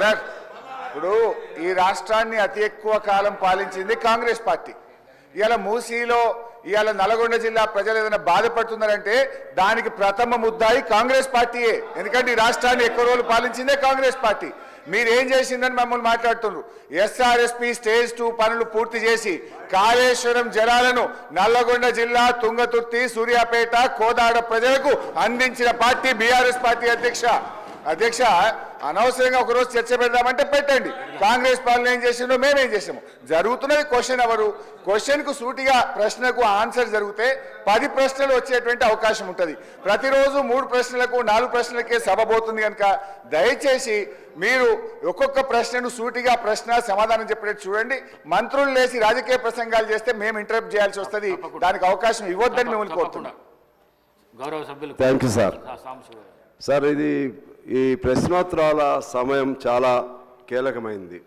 Sir ఇప్పుడు ఈ రాష్ట్రాన్ని అతి ఎక్కువ కాలం పాలించింది కాంగ్రెస్ పార్టీ. ఇవాళ మూసీలో ఇవాళ నల్గొండ జిల్లా ప్రజలు ఏదైనా బాధపడుతున్నారంటే దానికి ప్రథమ ముద్దాయి కాంగ్రెస్ పార్టీయే. ఎందుకంటే ఈ రాష్ట్రాన్ని ఎక్కువ రోజులు పాలించిందే కాంగ్రెస్ పార్టీ. మీరేం చేసిందని మమ్మల్ని మాట్లాడుతున్నారు. ఎస్ఆర్ఎస్పీ స్టేజ్ 2 పనులు పూర్తి చేసి కాళేశ్వరం జలాలను నల్లగొండ జిల్లా తుంగతుర్తి, సూర్యాపేట, కోదాడ ప్రజలకు అందించిన పార్టీ బీఆర్ఎస్ పార్టీ. అధ్యక్ష అనవసరంగా ఒకరోజు చర్చ పెడదామంటే పెట్టండి. కాంగ్రెస్ పాలన ఏం చేసిందో మేమేం చేసాము. జరుగుతున్నది క్వశ్చన్ అవరు. క్వశ్చన్కు సూటిగా ప్రశ్నకు ఆన్సర్ జరిగితే 10 ప్రశ్నలు వచ్చేటువంటి అవకాశం ఉంటుంది. ప్రతిరోజు 3 ప్రశ్నలకు 4 ప్రశ్నలకే సభ పోతుంది కనుక దయచేసి మీరు ఒక్కొక్క ప్రశ్నను సూటిగా ప్రశ్న సమాధానం చెప్పేట్టు చూడండి. మంత్రులు లేచి రాజకీయ ప్రసంగాలు చేస్తే మేము ఇంటరప్ట్ చేయాల్సి వస్తుంది. దానికి అవకాశం ఇవ్వద్దని మిమ్మల్ని కోరుతున్నాం. గౌరవ సభ్యులు. Thank you sir. సార్, ఈ ప్రశ్నోత్తరాల సమయం చాలా కీలకమైంది.